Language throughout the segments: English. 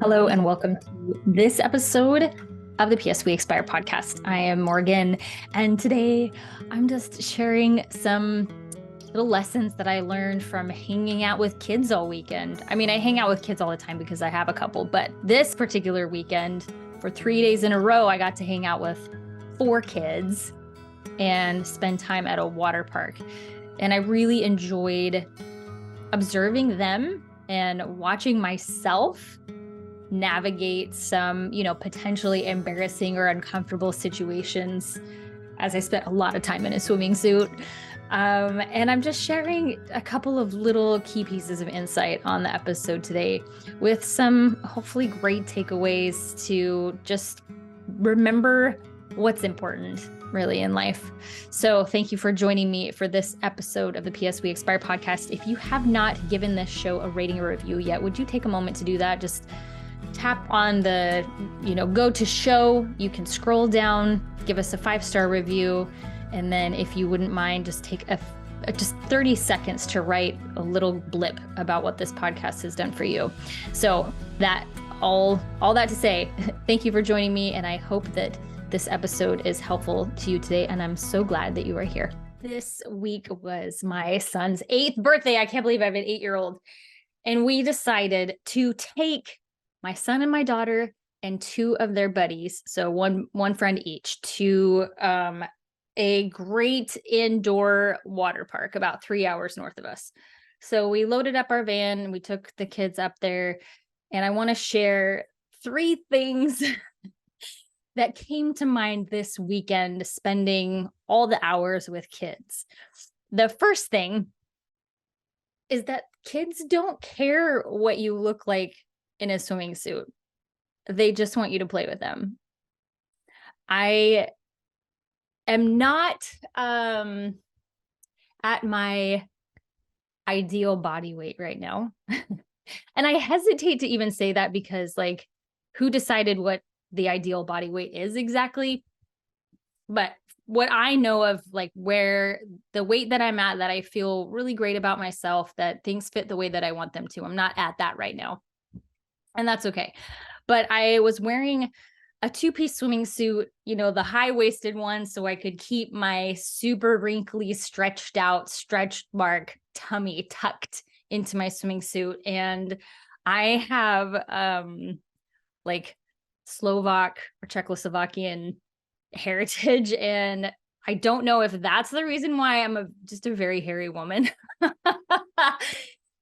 Hello and welcome to this episode of the PS We Expire podcast. I am Morgan, and today I'm just sharing some little lessons that I learned from hanging out with kids all weekend. I mean, I hang out with kids all the time because I have a couple, but this particular weekend, for 3 days in a row, I got to hang out with 4 kids and spend time at a water park. And I really enjoyed observing them and watching myself navigate some, potentially embarrassing or uncomfortable situations as I spent a lot of time in a swimming suit. And I'm just sharing a couple of little key pieces of insight on the episode today with some hopefully great takeaways to just remember what's important really in life. So thank you for joining me for this episode of the PS We Expire podcast. If you have not given this show a rating or review yet, would you take a moment to do that? Just tap on the, go to show. You can scroll down, give us a 5-star review. And then if you wouldn't mind, just take just 30 seconds to write a little blip about what this podcast has done for you. So that all that to say, thank you for joining me. And I hope that this episode is helpful to you today. And I'm so glad that you are here. This week was my son's 8th birthday. I can't believe I have an 8-year-old. And we decided to take my son and my daughter and 2 of their buddies, so one friend each, to a great indoor water park about 3 hours north of us. So we loaded up our van and we took the kids up there. And I want to share 3 things that came to mind this weekend, spending all the hours with kids. The first thing is that kids don't care what you look like in a swimming suit. They just want you to play with them. I am not at my ideal body weight right now. And I hesitate to even say that because, who decided what the ideal body weight is exactly? But what I know of, where the weight that I'm at, that I feel really great about myself, that things fit the way that I want them to. I'm not at that right now. And that's okay. But I was wearing a 2-piece swimming suit, the high-waisted one, so I could keep my super wrinkly, stretched out, stretch mark tummy tucked into my swimming suit. And I have Slovak or Czechoslovakian heritage. And I don't know if that's the reason why I'm just a very hairy woman.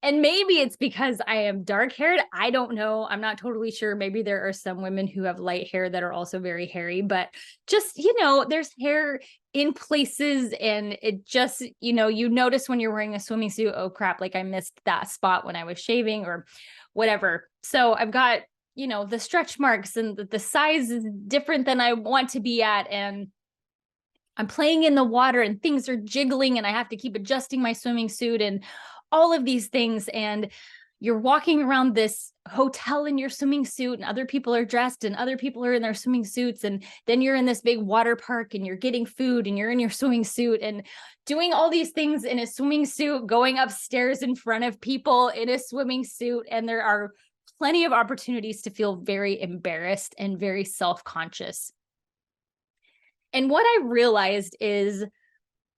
And maybe it's because I am dark haired. I don't know. I'm not totally sure. Maybe there are some women who have light hair that are also very hairy, but just, there's hair in places, and it just, you notice when you're wearing a swimming suit, oh crap, I missed that spot when I was shaving or whatever. So I've got, the stretch marks, and the size is different than I want to be at. And I'm playing in the water and things are jiggling and I have to keep adjusting my swimming suit and all of these things. And you're walking around this hotel in your swimming suit, and other people are dressed and other people are in their swimming suits. And then you're in this big water park and you're getting food and you're in your swimming suit and doing all these things in a swimming suit, going upstairs in front of people in a swimming suit. And there are plenty of opportunities to feel very embarrassed and very self-conscious. And what I realized is,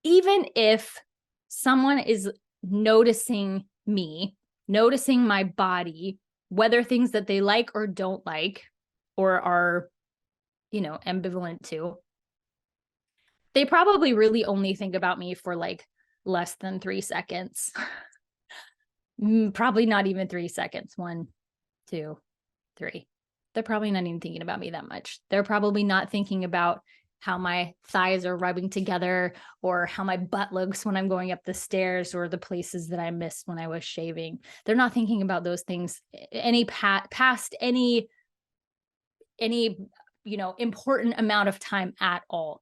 even if someone is noticing me, noticing my body, whether things that they like or don't like, or are, ambivalent to, they probably really only think about me for less than 3 seconds. Probably not even 3 seconds. 1, 2, 3. They're probably not even thinking about me that much. They're probably not thinking about how my thighs are rubbing together, or how my butt looks when I'm going up the stairs, or the places that I missed when I was shaving. They're not thinking about those things past any important amount of time at all.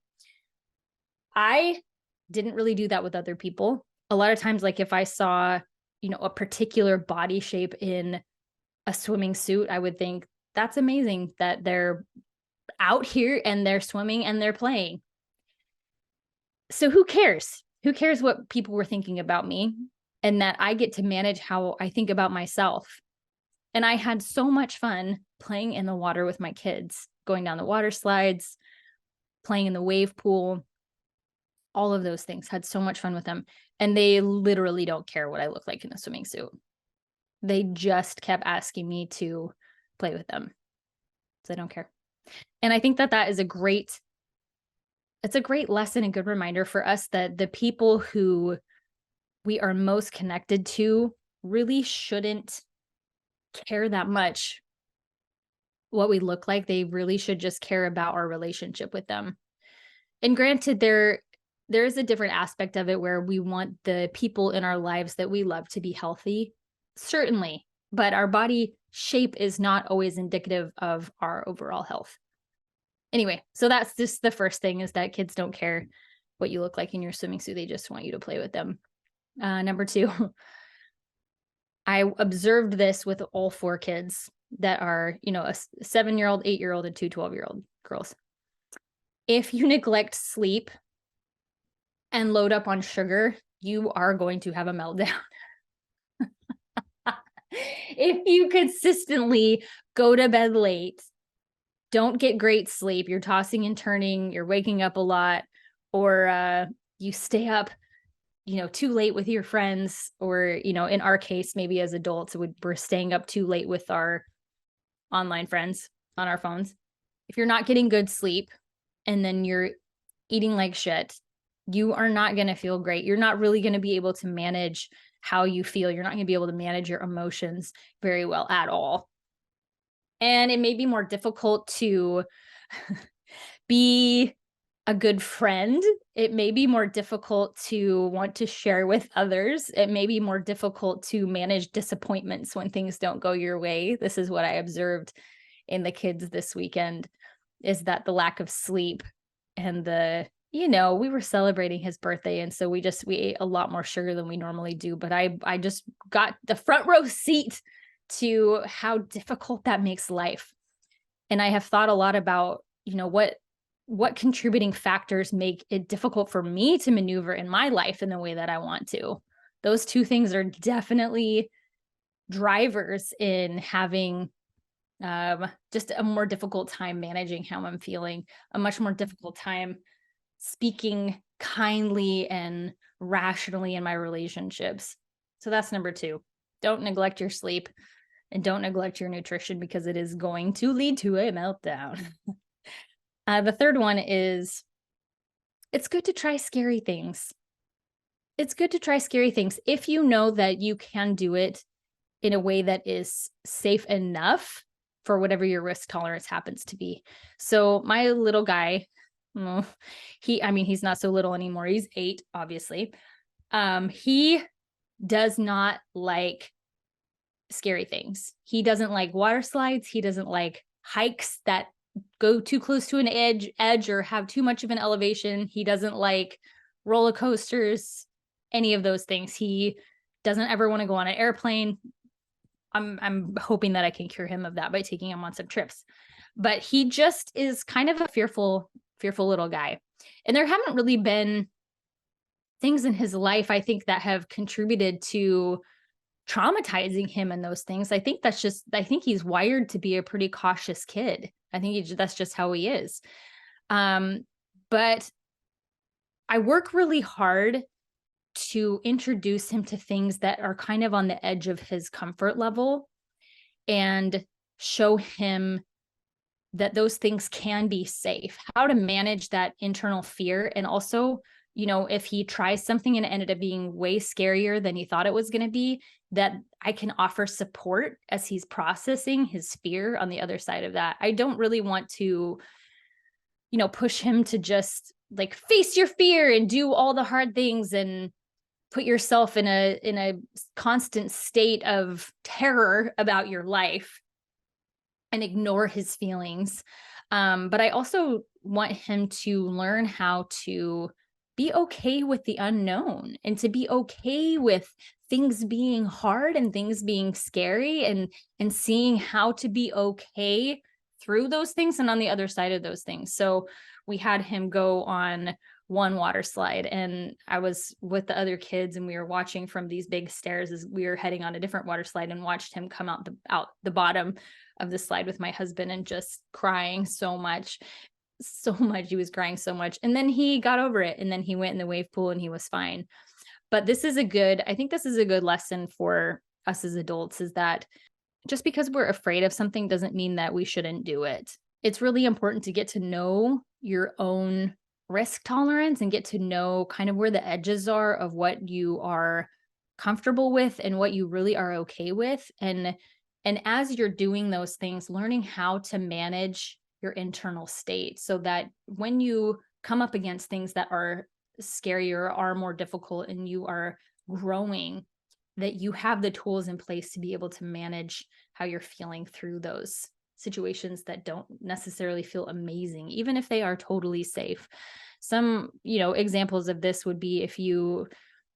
I didn't really do that with other people. A lot of times, if I saw, a particular body shape in a swimming suit, I would think, that's amazing that they're out here and they're swimming and they're playing. So who cares? Who cares what people were thinking about me, and that I get to manage how I think about myself. And I had so much fun playing in the water with my kids, going down the water slides, playing in the wave pool, all of those things. Had so much fun with them. And they literally don't care what I look like in a swimming suit. They just kept asking me to play with them. So I don't care. And I think that is it's a great lesson and good reminder for us that the people who we are most connected to really shouldn't care that much what we look like. They really should just care about our relationship with them. And granted, there is a different aspect of it where we want the people in our lives that we love to be healthy, certainly, but our body shape is not always indicative of our overall health. Anyway, so that's just the first thing, is that kids don't care what you look like in your swimming suit. They just want you to play with them. Number 2, I observed this with all 4 kids that are, a 7-year-old, 8-year-old, and 2 12-year-old girls. If you neglect sleep and load up on sugar, you are going to have a meltdown. If you consistently go to bed late, don't get great sleep, you're tossing and turning, you're waking up a lot, or you stay up, too late with your friends, or, in our case, maybe as adults, we're staying up too late with our online friends on our phones. If you're not getting good sleep and then you're eating like shit, you are not going to feel great. You're not really going to be able to manage how you feel. You're not going to be able to manage your emotions very well at all. And it may be more difficult to be a good friend. It may be more difficult to want to share with others. It may be more difficult to manage disappointments when things don't go your way. This is what I observed in the kids this weekend, is that the lack of sleep and we were celebrating his birthday. And so we ate a lot more sugar than we normally do. But I just got the front row seat to how difficult that makes life. And I have thought a lot about, what contributing factors make it difficult for me to maneuver in my life in the way that I want to. Those 2 things are definitely drivers in having just a more difficult time managing how I'm feeling, a much more difficult time speaking kindly and rationally in my relationships. So that's number 2. Don't neglect your sleep and don't neglect your nutrition, because it is going to lead to a meltdown. The third one is, it's good to try scary things. It's good to try scary things if you know that you can do it in a way that is safe enough for whatever your risk tolerance happens to be. So my little guy, he's not so little anymore. He's 8, obviously. He does not like scary things. He doesn't like water slides. He doesn't like hikes that go too close to an edge or have too much of an elevation. He doesn't like roller coasters, any of those things. He doesn't ever want to go on an airplane. I'm hoping that I can cure him of that by taking him on some trips. But he just is kind of a fearful little guy. And there haven't really been things in his life, I think, that have contributed to traumatizing him in those things. I think he's wired to be a pretty cautious kid. I think that's just how he is. But I work really hard to introduce him to things that are kind of on the edge of his comfort level and show him that those things can be safe, how to manage that internal fear. And also, if he tries something and it ended up being way scarier than he thought it was going to be, that I can offer support as he's processing his fear on the other side of that. I don't really want to, push him to just like face your fear and do all the hard things and put yourself in a constant state of terror about your life and ignore his feelings. But I also want him to learn how to be okay with the unknown and to be okay with things being hard and things being scary, and seeing how to be okay through those things and on the other side of those things. So we had him go on one water slide, and I was with the other kids and we were watching from these big stairs as we were heading on a different water slide, and watched him come out the bottom of the slide with my husband and just crying so much. He was crying so much. And then he got over it, and then he went in the wave pool and he was fine. But I think this is a good lesson for us as adults, is that just because we're afraid of something doesn't mean that we shouldn't do it. It's really important to get to know your own risk tolerance and get to know kind of where the edges are of what you are comfortable with and what you really are okay with. And as you're doing those things, learning how to manage your internal state so that when you come up against things that are scarier, are more difficult, and you are growing, that you have the tools in place to be able to manage how you're feeling through those situations that don't necessarily feel amazing, even if they are totally safe. Some, examples of this would be if you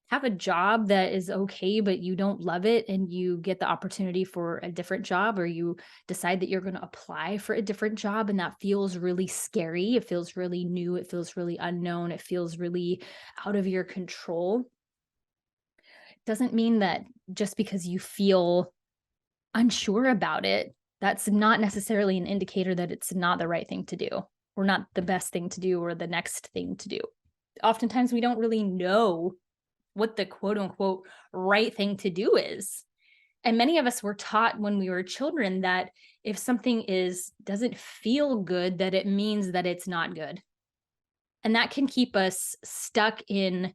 have a job that is okay, but you don't love it, and you get the opportunity for a different job, or you decide that you're going to apply for a different job, and that feels really scary. It feels really new. It feels really unknown. It feels really out of your control. Doesn't mean that just because you feel unsure about it, that's not necessarily an indicator that it's not the right thing to do, or not the best thing to do, or the next thing to do. Oftentimes we don't really know what the quote unquote right thing to do is. And many of us were taught when we were children that if something doesn't feel good, that it means that it's not good. And that can keep us stuck in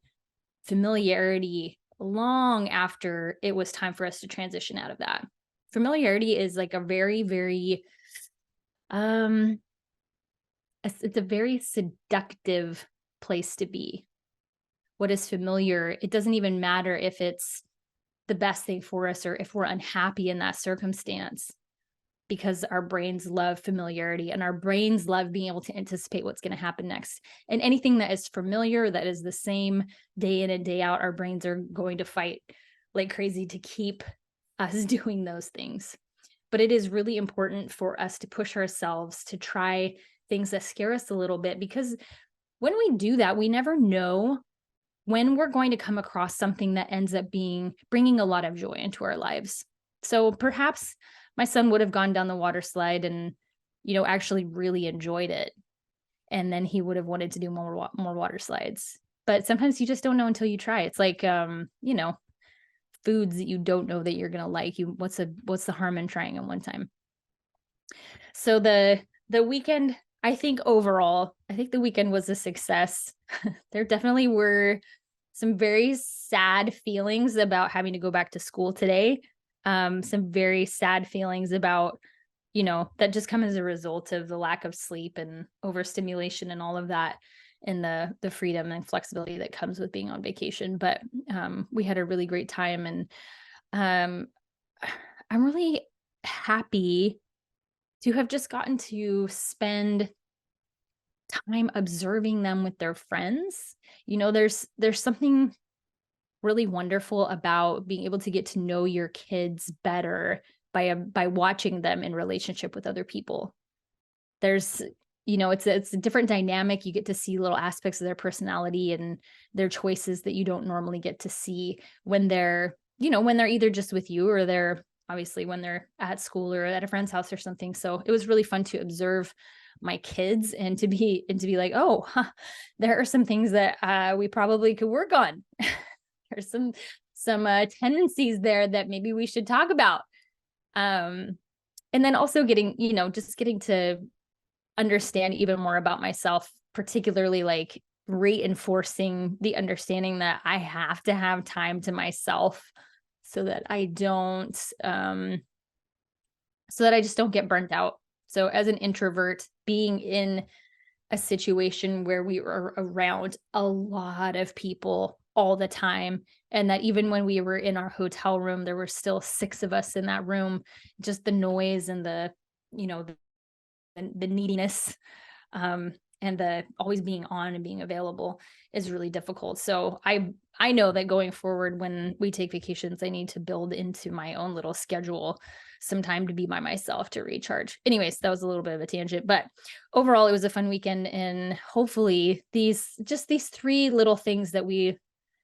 familiarity long after it was time for us to transition out of that. Familiarity is like a very, very, it's a very seductive place to be. What is familiar, it doesn't even matter if it's the best thing for us or if we're unhappy in that circumstance, because our brains love familiarity, and our brains love being able to anticipate what's going to happen next. And anything that is familiar, that is the same day in and day out, our brains are going to fight like crazy to keep us doing those things. But it is really important for us to push ourselves to try things that scare us a little bit, because when we do that, we never know when we're going to come across something that ends up bringing a lot of joy into our lives. So perhaps my son would have gone down the water slide and, actually really enjoyed it. And then he would have wanted to do more water slides. But sometimes you just don't know until you try. It's like, foods that you don't know that you're going to like. What's the harm in trying them one time? So the weekend, I think the weekend was a success. There definitely were some very sad feelings about having to go back to school today. Some very sad feelings about, that just come as a result of the lack of sleep and overstimulation and all of that, and the freedom and flexibility that comes with being on vacation. But we had a really great time, and I'm really happy to have just gotten to spend time observing them with their friends. There's something really wonderful about being able to get to know your kids better by watching them in relationship with other people. There's, it's a different dynamic. You get to see little aspects of their personality and their choices that you don't normally get to see when they're either just with you, or they're obviously when they're at school or at a friend's house or something. So it was really fun to observe my kids and to be like, oh, there are some things that we probably could work on. There's some tendencies there that maybe we should talk about. And then also getting to understand even more about myself, particularly like reinforcing the understanding that I have to have time to myself so that I just don't get burnt out. So as an introvert, being in a situation where we were around a lot of people all the time, and that even when we were in our hotel room, there were still 6 of us in that room, just the noise and the neediness and the always being on and being available is really difficult. So I know that going forward, when we take vacations, I need to build into my own little schedule some time to be by myself to recharge. Anyways, that was a little bit of a tangent, but overall it was a fun weekend, and hopefully these three little things that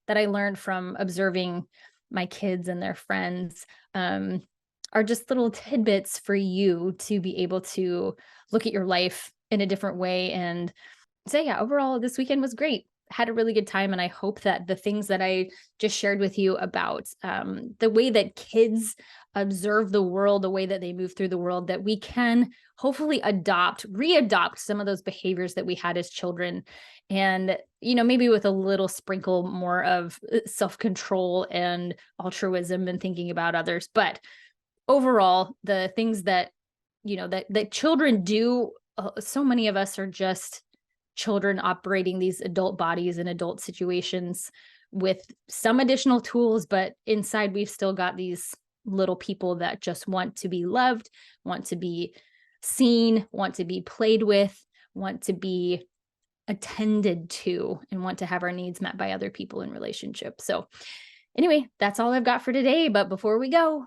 I learned from observing my kids and their friends are just little tidbits for you to be able to look at your life in a different way and say, yeah, overall, this weekend was great. Had a really good time. And I hope that the things that I just shared with you about the way that kids observe the world, the way that they move through the world, that we can hopefully readopt some of those behaviors that we had as children. And, maybe with a little sprinkle more of self-control and altruism and thinking about others. But overall, the things that, that children do, so many of us are just children operating these adult bodies in adult situations with some additional tools, but inside we've still got these little people that just want to be loved, want to be seen, want to be played with, want to be attended to, and want to have our needs met by other people in relationships. So anyway, that's all I've got for today. But before we go,